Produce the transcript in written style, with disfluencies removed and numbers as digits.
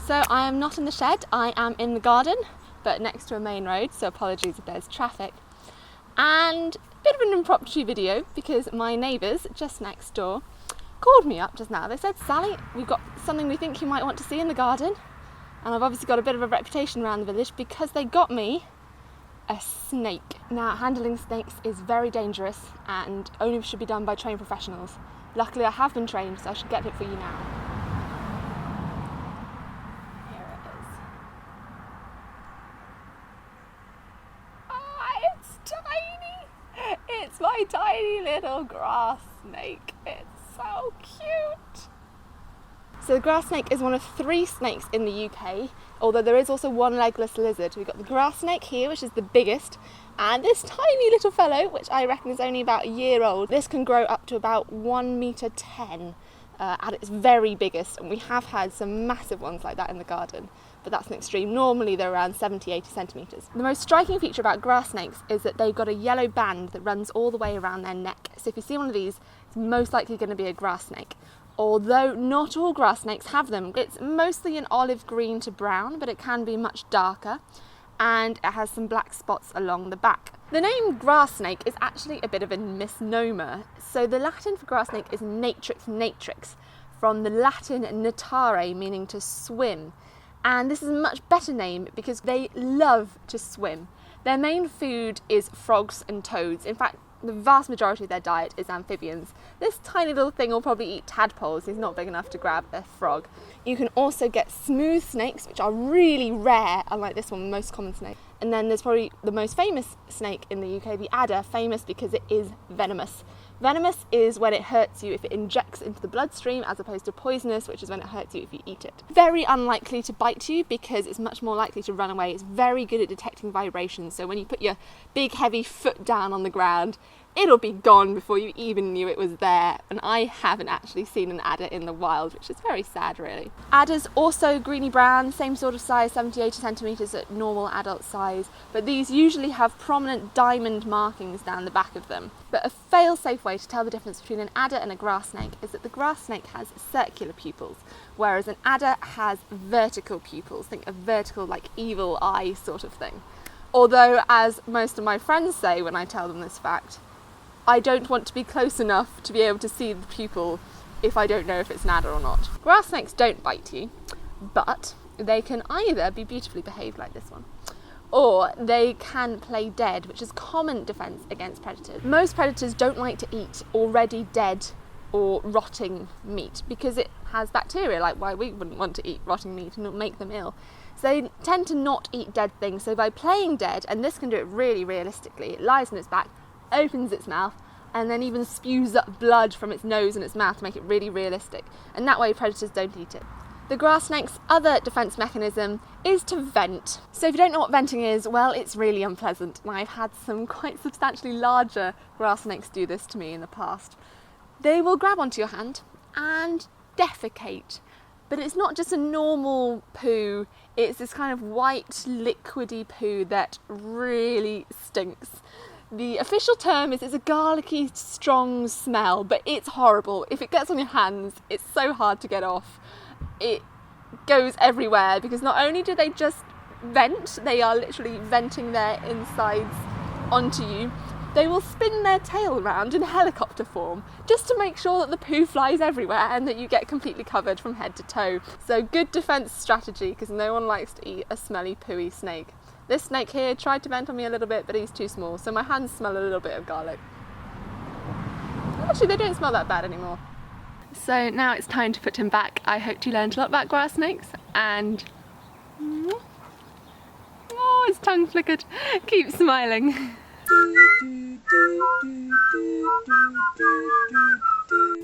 So I am not in the shed, I am in the garden, but next to a main road, so apologies if there's traffic. And a bit of an impromptu video because my neighbours just next door called me up just now. They said, Sally, we've got something we think you might want to see in the garden. And I've obviously got a bit of a reputation around the village because they got me a snake. Now, handling snakes is very dangerous and only should be done by trained professionals. Luckily I have been trained, so I should get it for you now. Here it is. Ah, it's tiny! It's my tiny little grass snake. It's so cute! So the grass snake is one of 3 snakes in the UK, although there is also one legless lizard. We've got the grass snake here, which is the biggest, and this tiny little fellow, which I reckon is only about a year old. This can grow up to about 1.10 meters at its very biggest, and we have had some massive ones like that in the garden, but that's an extreme. Normally they're around 70-80 centimetres. The most striking feature about grass snakes is that they've got a yellow band that runs all the way around their neck. So if you see one of these, it's most likely going to be a grass snake. Although not all grass snakes have them. It's mostly an olive green to brown, but it can be much darker, and it has some black spots along the back. The name grass snake is actually a bit of a misnomer. So the Latin for grass snake is natrix, from the Latin natare, meaning to swim. And this is a much better name because they love to swim. Their main food is frogs and toads. In fact, the vast majority of their diet is amphibians. This tiny little thing will probably eat tadpoles. He's not big enough to grab a frog. You can also get smooth snakes, which are really rare, unlike this one, the most common snake. And then there's probably the most famous snake in the UK, the adder, famous because it is venomous. Venomous is when it hurts you if it injects into the bloodstream, as opposed to poisonous, which is when it hurts you if you eat it. Very unlikely to bite you because it's much more likely to run away. It's very good at detecting vibrations, so when you put your big heavy foot down on the ground, it'll be gone before you even knew it was there. And I haven't actually seen an adder in the wild, which is very sad really. Adders also greeny brown, same sort of size, 70-80 centimetres at normal adult size, but these usually have prominent diamond markings down the back of them. But a fail-safe way to tell the difference between an adder and a grass snake is that the grass snake has circular pupils, whereas an adder has vertical pupils. Think of vertical, like evil eye sort of thing. Although, as most of my friends say when I tell them this fact, I don't want to be close enough to be able to see the pupil if I don't know if it's an adder or not. Grass snakes don't bite you, but they can either be beautifully behaved like this one, or they can play dead, which is common defence against predators. Most predators don't like to eat already dead or rotting meat because it has bacteria, like why we wouldn't want to eat rotting meat and it'll make them ill. So they tend to not eat dead things, so by playing dead, and this can do it really realistically, it lies on its back, opens its mouth, and then even spews up blood from its nose and its mouth to make it really realistic. And that way predators don't eat it. The grass snake's other defence mechanism is to vent. So if you don't know what venting is, well, it's really unpleasant. And I've had some quite substantially larger grass snakes do this to me in the past. They will grab onto your hand and defecate. But it's not just a normal poo, it's this kind of white liquidy poo that really stinks. The official term is it's a garlicky, strong smell, but it's horrible. If it gets on your hands, it's so hard to get off. It goes everywhere because not only do they just vent, they are literally venting their insides onto you, they will spin their tail around in helicopter form just to make sure that the poo flies everywhere and that you get completely covered from head to toe. So good defence strategy because no one likes to eat a smelly, pooey snake. This snake here tried to vent on me a little bit, but he's too small, so my hands smell a little bit of garlic. Actually, they don't smell that bad anymore. So now it's time to put him back. I hope you learned a lot about grass snakes, and oh, his tongue flickered. Keep smiling.